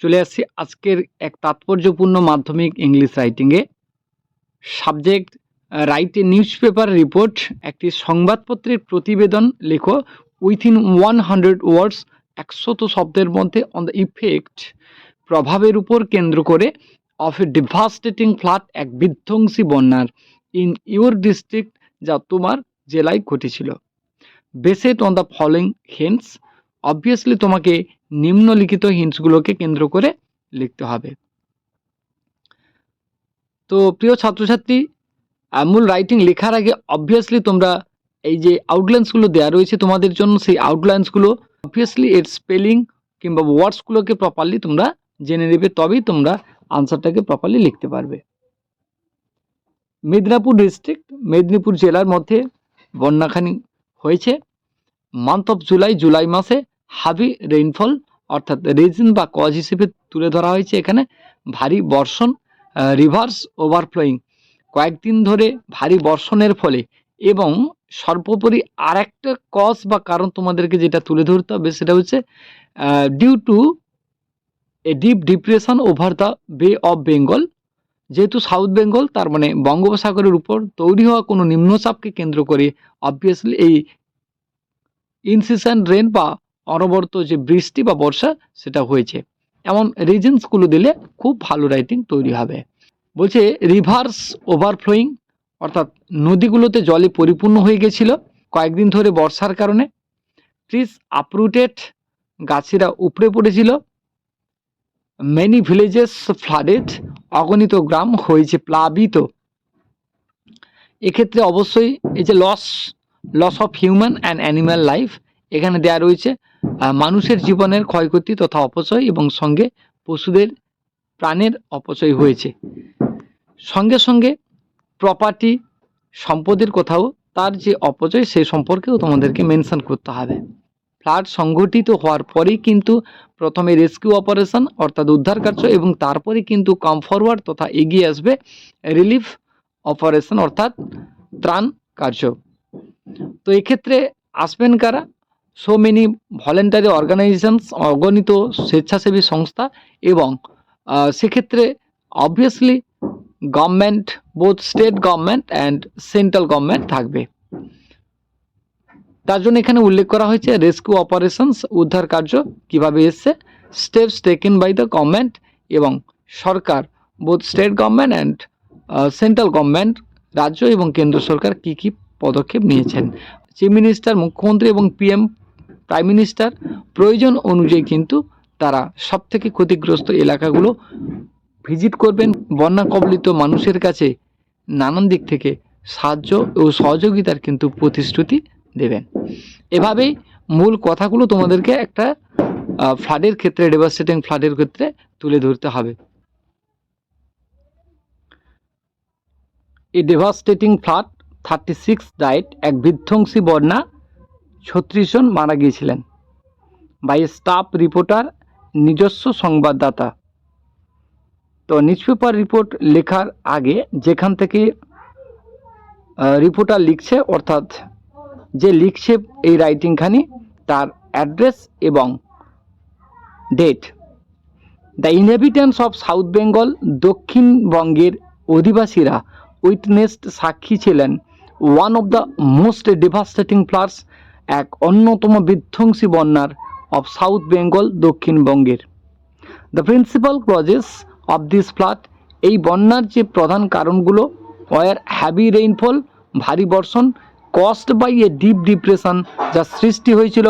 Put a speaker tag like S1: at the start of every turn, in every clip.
S1: চলে আসছি আজকের এক তাৎপর্যপূর্ণ মাধ্যমিক ইংলিশ রাইটিংয়ে। Subject write a news paper report. একটি সংবাদপত্রের প্রতিবেদন লেখো উইথিন 100 ওয়ার্ডস, 100 শব্দের মধ্যে, অন দ্য ইফেক্ট, প্রভাবের উপর কেন্দ্র করে, অফ এ ডিভাস্টেটিং ফ্লাড, এক বিধ্বংসী বন্যার, ইন ইউর ডিস্ট্রিক্ট, যা তোমার জেলায় ঘটেছিল। Based on the following hints, obviously তোমাকে নিম্নলিখিত হিন্টসগুলোকে কেন্দ্র করে লিখতে হবে। তো প্রিয় ছাত্রছাত্রী, মূল রাইটিং লেখার আগে অবভিয়াসলি তোমরা এই যে আউটলাইন্সগুলো দেওয়া রয়েছে তোমাদের জন্য, সেই আউটলাইন্সগুলো অবভিয়াসলি এর স্পেলিং কিংবা ওয়ার্ডসগুলোকে প্রপারলি তোমরা জেনে নেবে, তবেই তোমরা আনসারটাকে প্রপারলি লিখতে পারবে। মেদিনীপুর ডিস্ট্রিক্ট, মেদিনীপুর জেলার মধ্যে বন্যাখানি হয়েছে। মান্থ অফ জুলাই মাসে হাভি রেইনফল, অর্থাৎ রিজন বা কজ হিসেবে তুলে ধরা হয়েছে এখানে ভারী বর্ষণ, রিভার্স ওভারফ্লোয়িং, কয়েকদিন ধরে ভারী বর্ষণের ফলে, এবং সর্বোপরি আর একটা কজ বা কারণ তোমাদেরকে যেটা তুলে ধরতে হবে সেটা হচ্ছে due to a deep depression over the Bay of Bengal. যেহেতু সাউথ বেঙ্গল, তার মানে বঙ্গোপসাগরের উপর তৈরি হওয়া কোনো নিম্নচাপকে কেন্দ্র করে অবভিয়াসলি এই ইনসিসেন্ট রেন বা অনবরত যে বৃষ্টি বা বর্ষা সেটা হয়েছে। এমন রিজনসগুলো দিলে খুব ভালো রাইটিং তৈরি হবে। বলছে রিভার্স ওভারফ্লোয়িং, অর্থাৎ নদীগুলোতে জলে পরিপূর্ণ হয়ে গেছিল কয়েকদিন ধরে বর্ষার কারণে। ট্রিজ আপরুটেড, গাছেরা উপড়ে পড়েছিল। মেনি ভিলেজেস ফ্লাডেড, অগণিত গ্রাম হয়েছে প্লাবিত। এক্ষেত্রে অবশ্যই এই যে loss of human and animal life, এখানে দেয়া রয়েছে মানুষের জীবনের ক্ষয়ক্ষতি তথা অপচয়, এবং সঙ্গে পশুদের প্রাণের অপচয় হয়েছে। সঙ্গে সঙ্গে প্রপার্টি, সম্পদের কোথাও তার যে অপচয় সে সম্পর্কেও তোমাদেরকে মেনশন করতে হবে। ফ্লাড সংঘটিত হওয়ার পরেই কিন্তু প্রথমে রেস্কিউ অপারেশন অর্থাৎ উদ্ধার কার্য, এবং তারপরে কিন্তু কাম ফরওয়ার্ড তথা এগিয়ে আসবে রিলিফ অপারেশন অর্থাৎ ত্রাণ কার্য। তো এক্ষেত্রে আসবেন কারা? সো মেনি ভলেন্টারি অর্গানাইজেশনস, অগণিত স্বেচ্ছাসেবী সংস্থা, এবং সেক্ষেত্রে obviously government, both state government and central government থাকবে। তার জন্য এখানে উল্লেখ করা হয়েছে রেস্কিউ অপারেশনস, উদ্ধার কার্য কীভাবে এসছে, steps taken by the government, এবং সরকার, both state government and central government, রাজ্য এবং কেন্দ্র সরকার কী কী পদক্ষেপ নিয়েছেন। চিফ মিনিস্টার, মুখ্যমন্ত্রী এবং পিএম, প্রাইম মিনিস্টার প্রয়োজন অনুযায়ী কিন্তু তারা সবথেকে ক্ষতিগ্রস্ত এলাকাগুলো ভিজিট করবেন, বন্যা কবলিত মানুষের কাছে নানান দিক থেকে সাহায্য ও সহযোগিতার কিন্তু প্রতিশ্রুতি দেবেন। এভাবেই মূল কথাগুলো তোমাদেরকে একটা ফ্লাডের ক্ষেত্রে, ডেভাস্টেটিং ফ্লাডের ক্ষেত্রে তুলে ধরতে হবে। এই ডেভাস্টেটিং ফ্লাড 36 ডায়েট, এক বিধ্বংসী বন্যা 36 জন মারা গিয়েছিলেন। বাই স্টাফ রিপোর্টার, নিজস্ব সংবাদদাতা। তো নিউজ পেপার রিপোর্ট লেখার আগে যেখান থেকে রিপোর্টার লিখছে, অর্থাৎ যে লিখছে এই রাইটিংখানি, তার অ্যাড্রেস এবং date. The inhabitants of South Bengal, দক্ষিণবঙ্গের অধিবাসীরা, উইটনেসড, সাক্ষী ছিলেন, one of the most devastating floods, এক অন্যতম বিধ্বংসী বন্যার, অফ সাউথ বেঙ্গল, দক্ষিণবঙ্গের। The principal causes of this flood, এই বন্যার যে প্রধান কারণগুলো, ওয়ার হ্যাভি রেইনফল, ভারী বর্ষণ, caused by a deep depression, যা সৃষ্টি হয়েছিল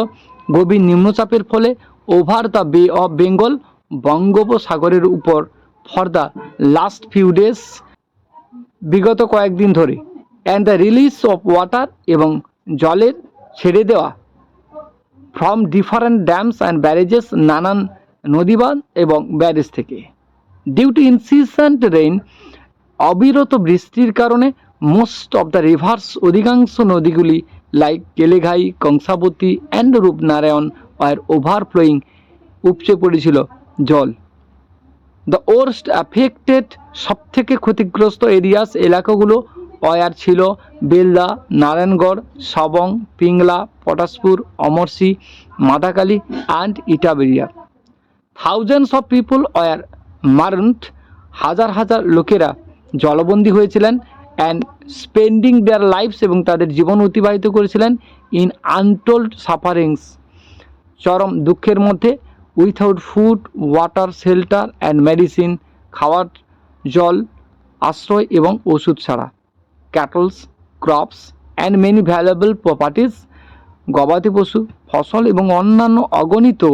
S1: গভীর নিম্নচাপের ফলে, over the Bay of Bengal, বঙ্গোপসাগরের উপর, for the last few days, বিগত কয়েকদিন ধরে, and the release of water, এবং জলের ছেড়ে দেওয়া, from different dams and barrages, নানান নদীবাঁধ এবং ব্যারেজ থেকে। ডিউ টু ইনসিসেন্ট রেইন, অবিরত বৃষ্টির কারণে, মোস্ট অফ দ্য রিভার্স, অধিকাংশ নদীগুলি, like Keleghai, Kangsabati and Rupnarayan, are overflowing, উপচে পড়েছিল জল। দ্য ওয়ার্স্ট অ্যাফেক্টেড, সবথেকে ক্ষতিগ্রস্ত এরিয়াস, এলাকাগুলো, ওয়ার ছিল Belda, Narayangarh, Sabang, Pingla, Patashpur, Amarshi, Madakali and Itaberia. Thousands of people were marooned, হাজার হাজার লোকেরা জলবন্দী হয়েছিলেন, অ্যান্ড স্পেন্ডিং দেয়ার লাইফস, এবং তাদের জীবন অতিবাহিত করেছিলেন ইন আনটোল্ড সাফারিংস, চরম দুঃখের মধ্যে, without food, water, shelter and medicine, খাওয়ার জল, আশ্রয় এবং ওষুধ ছাড়া। Cattles, crops and many valuable properties, গবাদি পশু, ফসল এবং অন্যান্য অগণিত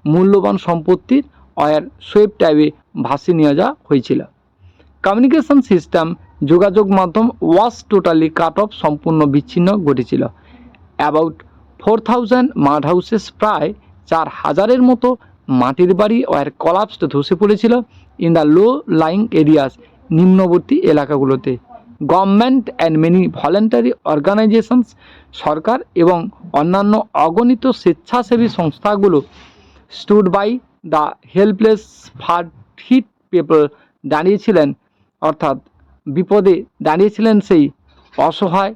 S1: মূল্যবান সম্পত্তির ওয়ার সোয়েপ টাইপে ভাসিয়ে নিয়ে যাওয়া হয়েছিল। কমিউনিকেশন সিস্টেম, যোগাযোগ মাধ্যম ওয়াজ টোটালি কাট অফ, সম্পূর্ণ বিচ্ছিন্ন ঘটেছিল। অ্যাবাউট 4000 মাড হাউসেস, প্রায় 4000-এর মতো মাটির বাড়ি ওয়ার কলাপসড, ধসে পড়েছিল in the low lying areas, নিম্নবর্তী এলাকাগুলোতে। Government and many voluntary organisations, সরকার এবং অন্যান্য অগণিত স্বেচ্ছাসেবী সংস্থাগুলো stood by the helpless flood hit people, দাঁড়িয়েছিলেন, অর্থাৎ বিপদে দাঁড়িয়েছিলেন সেই অসহায়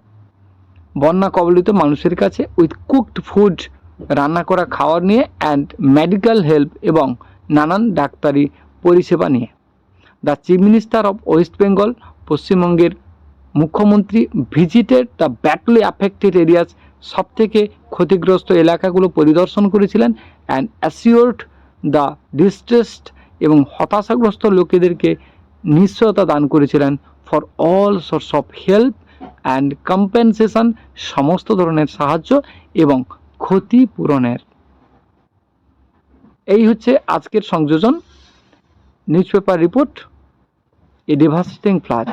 S1: বন্যা কবলিত মানুষের কাছে, উইথ কুকড ফুড, রান্না করা খাবার নিয়ে, অ্যান্ড মেডিকেল হেল্প, এবং নানান ডাক্তারি পরিষেবা নিয়ে। The chief minister of West Bengal, পশ্চিমবঙ্গের মুখ্যমন্ত্রী, visited the badly affected areas, সবথেকে ক্ষতিগ্রস্ত এলাকাগুলো পরিদর্শন করেছিলেন, অ্যান্ড অ্যাসিওর্ড দ্য ডিস্ট্রেসড, এবং হতাশাগ্রস্ত লোকেদেরকে নিশ্চয়তা দান করেছিলেন, for all source of help and compensation, সমস্ত ধরনের সাহায্য এবং ক্ষতিপূরণের। এই হচ্ছে আজকের সংযোজন, নিউজ পেপার রিপোর্ট, এ ডেভাস্টেটিং ফ্লাড।